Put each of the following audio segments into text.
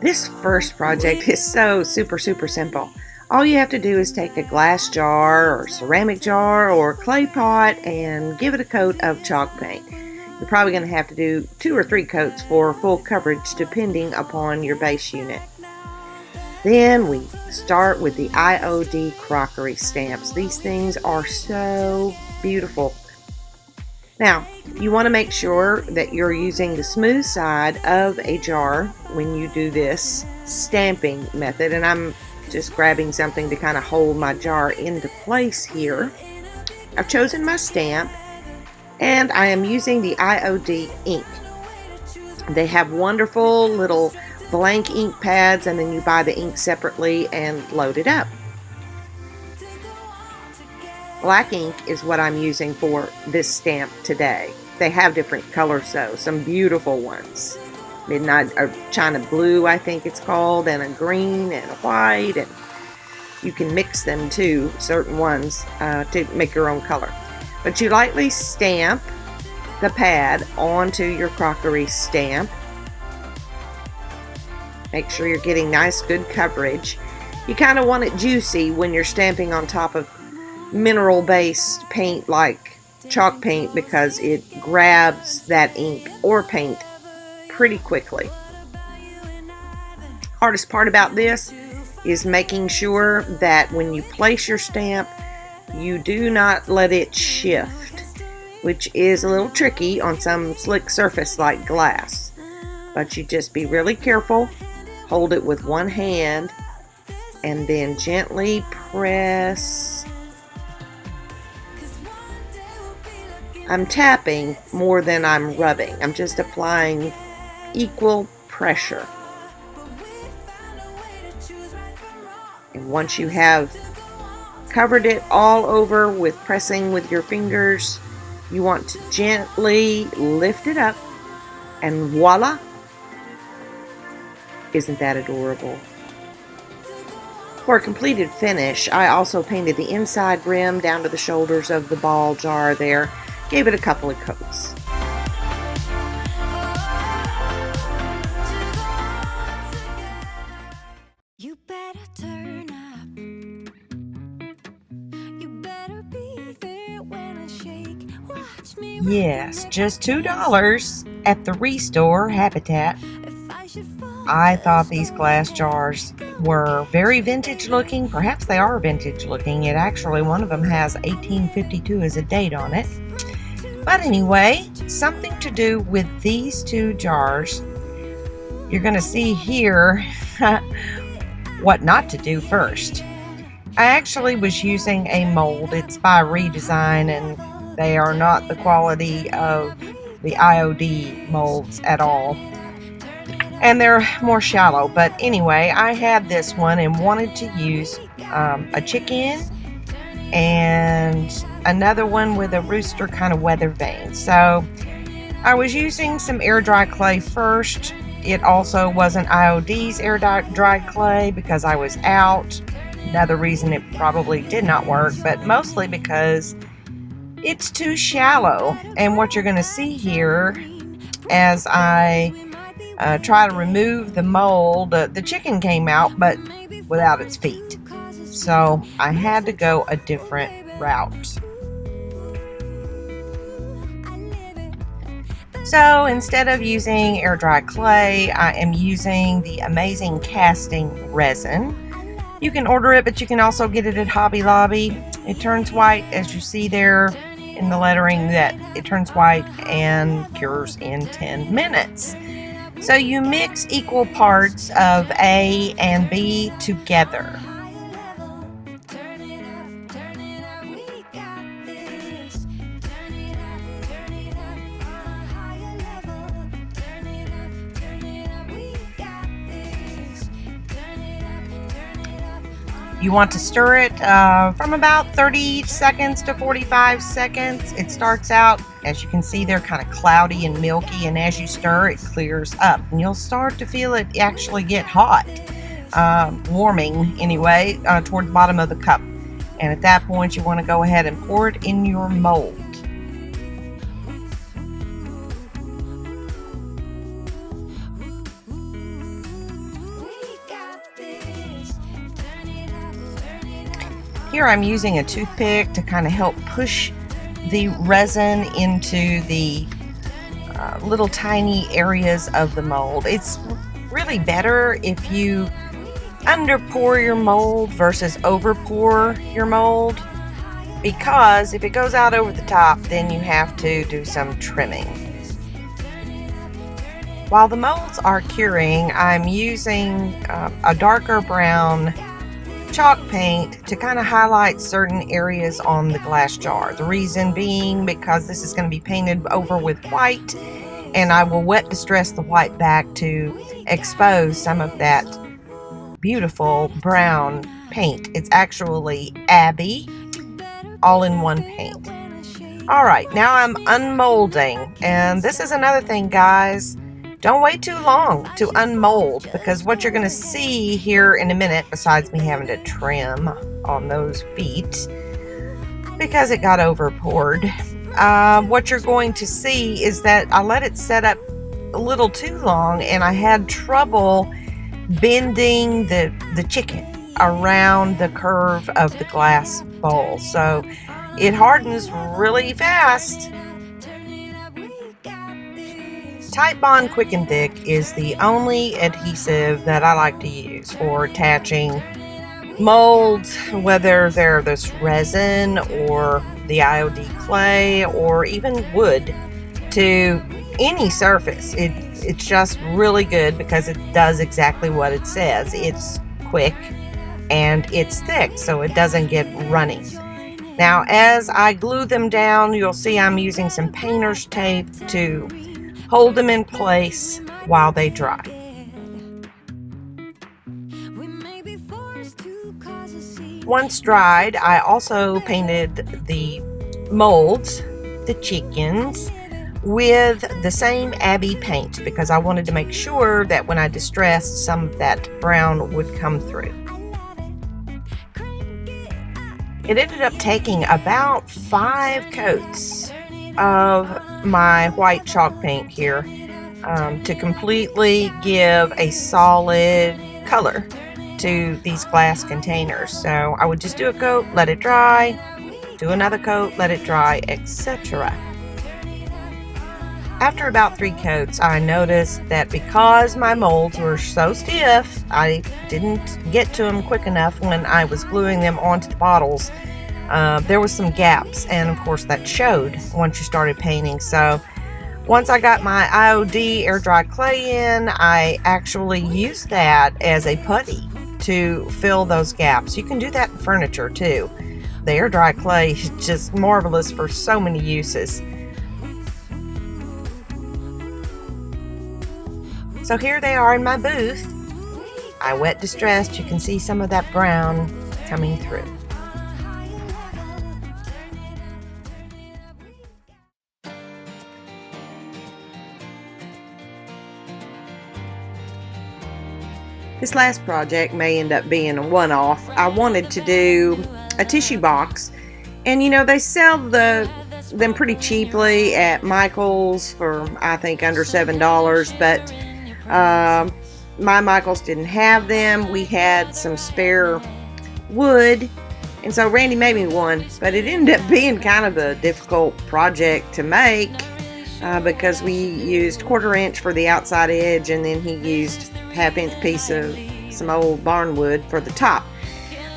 This first project is so super simple. All you have to do is take a glass jar or ceramic jar or clay pot and give it a coat of chalk paint. You're probably going to have to do 2 or 3 coats for full coverage depending upon your base unit. Then we start with the IOD crockery stamps. These things are so beautiful. Now, you want to make sure that you're using the smooth side of a jar when you do this stamping method. And I'm just grabbing something to kind of hold my jar into place here. I've chosen my stamp, and I am using the IOD ink. They have wonderful little blank ink pads, and then you buy the ink separately and load it up. Black ink is what I'm using for this stamp today. They have different colors though, some beautiful ones. Midnight or China blue, I think it's called, and a green and a white, and you can mix them too, certain ones, to make your own color. But you lightly stamp the pad onto your crockery stamp. Make sure you're getting nice, good coverage. You kind of want it juicy when you're stamping on top of mineral-based paint like chalk paint, because it grabs that ink or paint pretty quickly. Hardest part about this is making sure that when you place your stamp, you do not let it shift, which is a little tricky on some slick surface like glass. But you just be really careful, hold it with one hand, and then gently press. I'm tapping more than I'm rubbing. I'm just applying equal pressure. And once you have covered it all over with pressing with your fingers, you want to gently lift it up, and voila! Isn't that adorable? For a completed finish, I also painted the inside rim down to the shoulders of the ball jar there. Gave it a couple of coats. You better turn up. You better be there when I shake. Watch me. Yes, just $2 at the Restore Habitat. I thought these glass jars were very vintage looking. Perhaps they are vintage looking. It actually, one of them has 1852 as a date on it. But anyway, something to do with these 2 jars. You're going to see here what not to do first. I actually was using a mold. It's by Redesign, and they are not the quality of the IOD molds at all. And they're more shallow. But anyway, I had this one and wanted to use a chicken and another one with a rooster kind of weather vane. So I was using some air dry clay first. It also wasn't IOD's air dry clay because I was out. Another reason it probably did not work, but mostly because it's too shallow. And what you're going to see here as I try to remove the mold, the chicken came out but without its feet. So I had to go a different route. So instead of using air dry clay, I am using the amazing casting resin. You can order it, but you can also get it at Hobby Lobby. It turns white, as you see there in the lettering, that it turns white and cures in 10 minutes. So you mix equal parts of A and B together. You want to stir it from about 30 seconds to 45 seconds. It starts out, as you can see, they're kind of cloudy and milky, and as you stir, it clears up. And you'll start to feel it actually get hot, warming anyway, toward the bottom of the cup. And at that point, you want to go ahead and pour it in your mold. Here I'm using a toothpick to kind of help push the resin into the little tiny areas of the mold. It's really better if you under pour your mold versus over pour your mold, because if it goes out over the top, then you have to do some trimming. While the molds are curing, I'm using a darker brown chalk paint to kind of highlight certain areas on the glass jar. The reason being because this is going to be painted over with white, and I will wet distress the white back to expose some of that beautiful brown paint. It's actually Abbey all-in-one paint. Alright, now I'm unmolding, and this is another thing, guys. Don't wait too long to unmold, because what you're going to see here in a minute, besides me having to trim on those feet because it got over poured, what you're going to see is that I let it set up a little too long, and I had trouble bending the chicken around the curve of the glass bowl, so it hardens really fast. Titebond Quick and Thick is the only adhesive that I like to use for attaching molds, whether they're this resin or the IOD clay or even wood, to any surface. It's just really good because it does exactly what it says. It's quick and it's thick, so it doesn't get runny. Now, as I glue them down, you'll see I'm using some painter's tape to hold them in place while they dry. Once dried, I also painted the molds, the chickens, with the same Abbey paint because I wanted to make sure that when I distressed, some of that brown would come through. It ended up taking about 5 coats of my white chalk paint here to completely give a solid color to these glass containers. So I would just do a coat, let it dry, do another coat, let it dry, etc. After about 3 coats, I noticed that because my molds were so stiff, I didn't get to them quick enough when I was gluing them onto the bottles. There was some gaps, and of course that showed once you started painting. So once I got my IOD air dry clay in, I actually used that as a putty to fill those gaps. You can do that in furniture too. The air dry clay is just marvelous for so many uses. So here they are in my booth. I wet distressed. You can see some of that brown coming through. This last project may end up being a one-off. I wanted to do a tissue box, and you know, they sell them pretty cheaply at Michael's for I think under $7, but my Michael's didn't have them. We had some spare wood, and so Randy made me one, but it ended up being kind of a difficult project to make because we used 1/4 inch for the outside edge, and then he used 1/2 inch piece of some old barn wood for the top.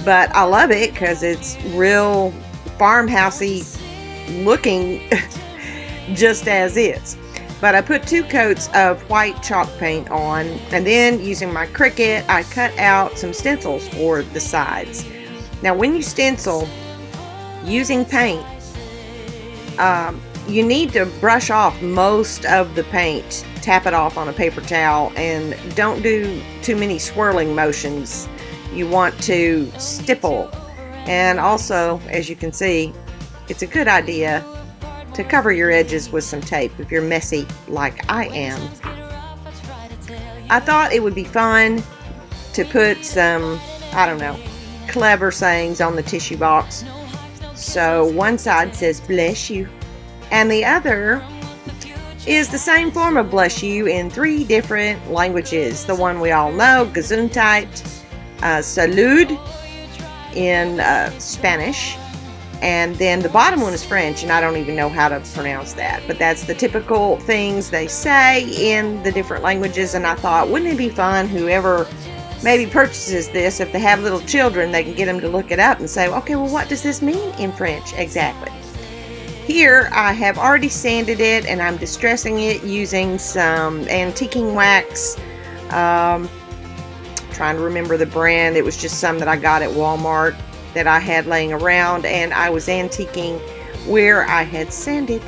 But I love it because it's real farmhousey looking just as is. But I put 2 coats of white chalk paint on, and then using my Cricut, I cut out some stencils for the sides. Now when you stencil using paint, you need to brush off most of the paint, tap it off on a paper towel, and don't do too many swirling motions. You want to stipple. And also, as you can see, it's a good idea to cover your edges with some tape if you're messy like I am. I thought it would be fun to put some, I don't know, clever sayings on the tissue box. So one side says bless you, and the other is the same form of bless you in 3 different languages. The one we all know, Gesundheit, Salud in Spanish, and then the bottom one is French, and I don't even know how to pronounce that, but that's the typical things they say in the different languages. And I thought, wouldn't it be fun, whoever maybe purchases this, if they have little children, they can get them to look it up and say, okay, well, what does this mean in French exactly? Here I have already sanded it, and I'm distressing it using some antiquing wax. Trying to remember the brand. It was just some that I got at Walmart that I had laying around, and I was antiquing where I had sanded.